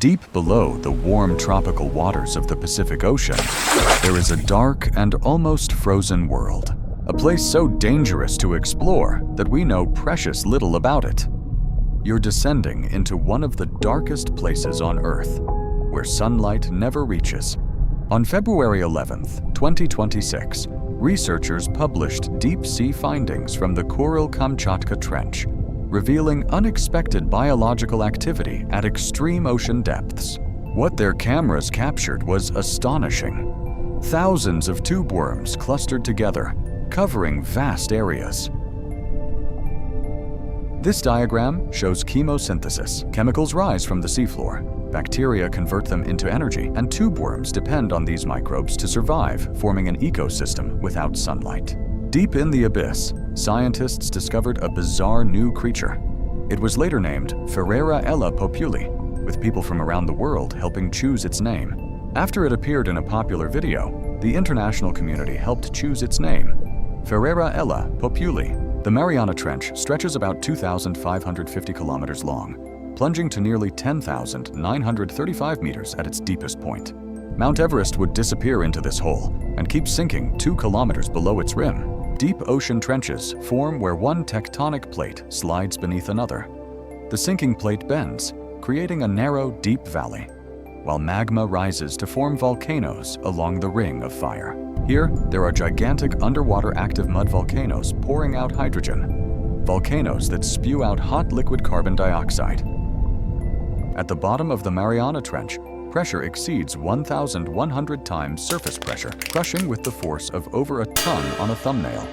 Deep below the warm tropical waters of the Pacific Ocean, there is a dark and almost frozen world. A place so dangerous to explore that we know precious little about it. You're descending into one of the darkest places on Earth, where sunlight never reaches. On February 11th, 2026, researchers published deep-sea findings from the Kural Kamchatka Trench, revealing unexpected biological activity at extreme ocean depths. What their cameras captured was astonishing. Thousands of tube worms clustered together, covering vast areas. This diagram shows chemosynthesis. Chemicals rise from the seafloor. Bacteria convert them into energy, and tube worms depend on these microbes to survive, forming an ecosystem without sunlight. Deep in the abyss, scientists discovered a bizarre new creature. It was later named Ferreira-ella populi, with people from around the world helping choose its name. After it appeared in a popular video, the international community helped choose its name, Ferreira-ella populi. The Mariana Trench stretches about 2,550 kilometers long, plunging to nearly 10,935 meters at its deepest point. Mount Everest would disappear into this hole and keep sinking 2 kilometers below its rim. Deep ocean trenches form where one tectonic plate slides beneath another. The sinking plate bends, creating a narrow, deep valley, while magma rises to form volcanoes along the ring of fire. Here, there are gigantic underwater active mud volcanoes pouring out hydrogen, volcanoes that spew out hot liquid carbon dioxide. At the bottom of the Mariana Trench, pressure exceeds 1,100 times surface pressure, crushing with the force of over a ton on a thumbnail,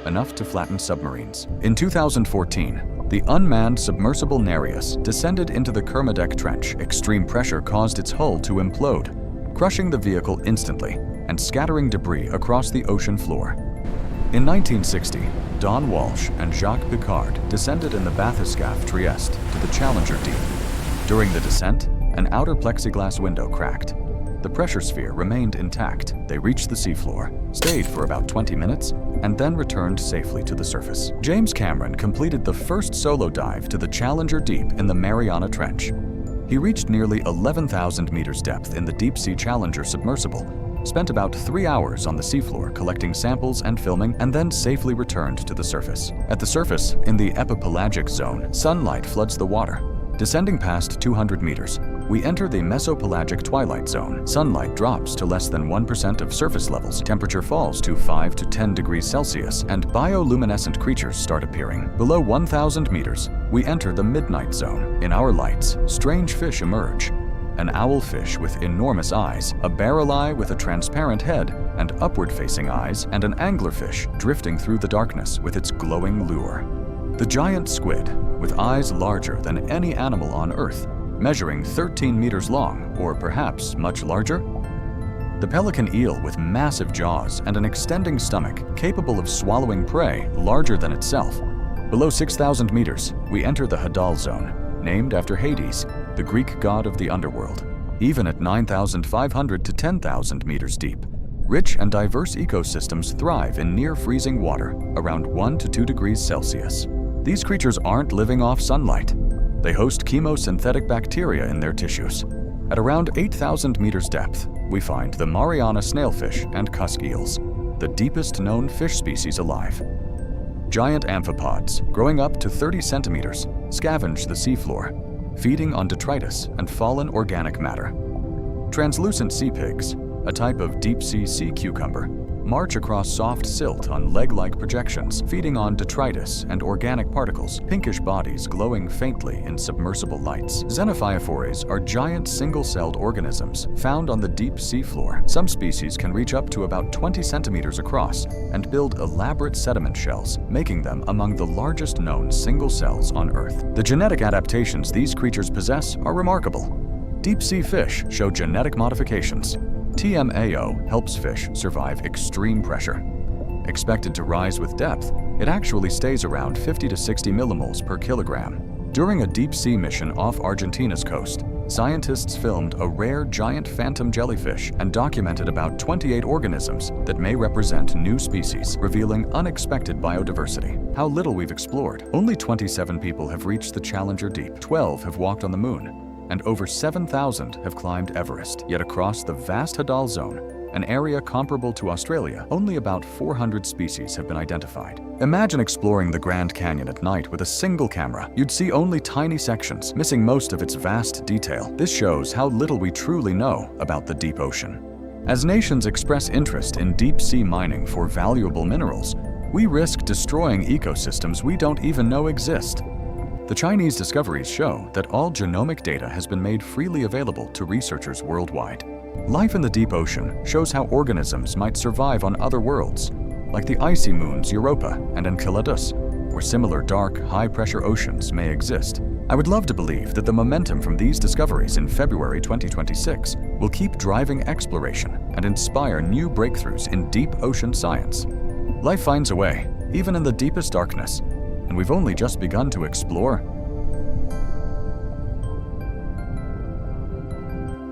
enough to flatten submarines. In 2014, the unmanned submersible Nereus descended into the Kermadec Trench. Extreme pressure caused its hull to implode, crushing the vehicle instantly and scattering debris across the ocean floor. In 1960, Don Walsh and Jacques Piccard descended in the bathyscaphe Trieste to the Challenger Deep. During the descent, an outer plexiglass window cracked. The pressure sphere remained intact. They reached the seafloor, stayed for about 20 minutes, and then returned safely to the surface. James Cameron completed the first solo dive to the Challenger Deep in the Mariana Trench. He reached nearly 11,000 meters depth in the deep-sea Challenger submersible, spent about 3 hours on the seafloor collecting samples and filming, and then safely returned to the surface. At the surface, in the epipelagic zone, sunlight floods the water. Descending past 200 meters, we enter the mesopelagic twilight zone. Sunlight drops to less than 1% of surface levels, temperature falls to 5 to 10 degrees Celsius, and bioluminescent creatures start appearing. Below 1,000 meters, we enter the midnight zone. In our lights, strange fish emerge. An owlfish with enormous eyes, a barrel eye with a transparent head and upward-facing eyes, and an anglerfish drifting through the darkness with its glowing lure. The giant squid, with eyes larger than any animal on Earth, measuring 13 meters long, or perhaps much larger. The pelican eel with massive jaws and an extending stomach capable of swallowing prey larger than itself. Below 6,000 meters, we enter the Hadal zone, named after Hades, the Greek god of the underworld. Even at 9,500 to 10,000 meters deep, rich and diverse ecosystems thrive in near-freezing water, around 1 to 2 degrees Celsius. These creatures aren't living off sunlight. They host chemosynthetic bacteria in their tissues. At around 8,000 meters depth, we find the Mariana snailfish and cusk eels, the deepest known fish species alive. Giant amphipods, growing up to 30 centimeters, scavenge the seafloor, feeding on detritus and fallen organic matter. Translucent sea pigs, a type of deep-sea sea cucumber, march across soft silt on leg-like projections, feeding on detritus and organic particles, pinkish bodies glowing faintly in submersible lights. Xenophyophores are giant single-celled organisms found on the deep seafloor. Some species can reach up to about 20 centimeters across and build elaborate sediment shells, making them among the largest known single cells on Earth. The genetic adaptations these creatures possess are remarkable. Deep-sea fish show genetic modifications. TMAO helps fish survive extreme pressure. Expected to rise with depth, it actually stays around 50 to 60 millimoles per kilogram. During a deep-sea mission off Argentina's coast, scientists filmed a rare giant phantom jellyfish and documented about 28 organisms that may represent new species, revealing unexpected biodiversity. How little we've explored. Only 27 people have reached the Challenger Deep. 12 have walked on the moon. and over 7,000 have climbed Everest. Yet across the vast Hadal Zone, an area comparable to Australia, only about 400 species have been identified. Imagine exploring the Grand Canyon at night with a single camera. You'd see only tiny sections, missing most of its vast detail. This shows how little we truly know about the deep ocean. As nations express interest in deep-sea mining for valuable minerals, we risk destroying ecosystems we don't even know exist. The Chinese discoveries show that all genomic data has been made freely available to researchers worldwide. Life in the deep ocean shows how organisms might survive on other worlds, like the icy moons Europa and Enceladus, where similar dark, high-pressure oceans may exist. I would love to believe that the momentum from these discoveries in February 2026 will keep driving exploration and inspire new breakthroughs in deep ocean science. Life finds a way, even in the deepest darkness, and we've only just begun to explore